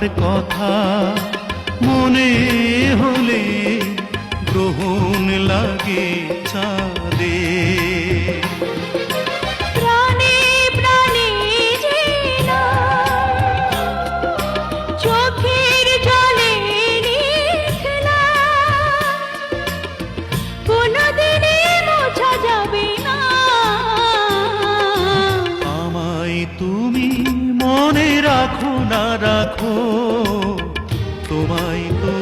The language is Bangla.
তোমার কথা মনে হলে গ্রহণ লাগে চাঁদে। প্রাণে প্রাণে যেনা চোখের জলে লিখলাম, কোনদিনই মোছা যাবে না। আমায় তুমি মনে রাখো না রাখো, তোমায় তো